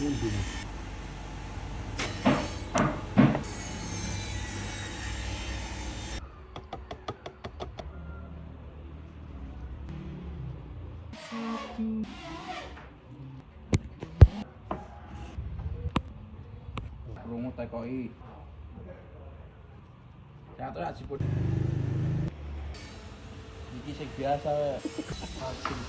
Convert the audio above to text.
Rungu tekoki. Catur aja siput. Iki sing biasa. Sing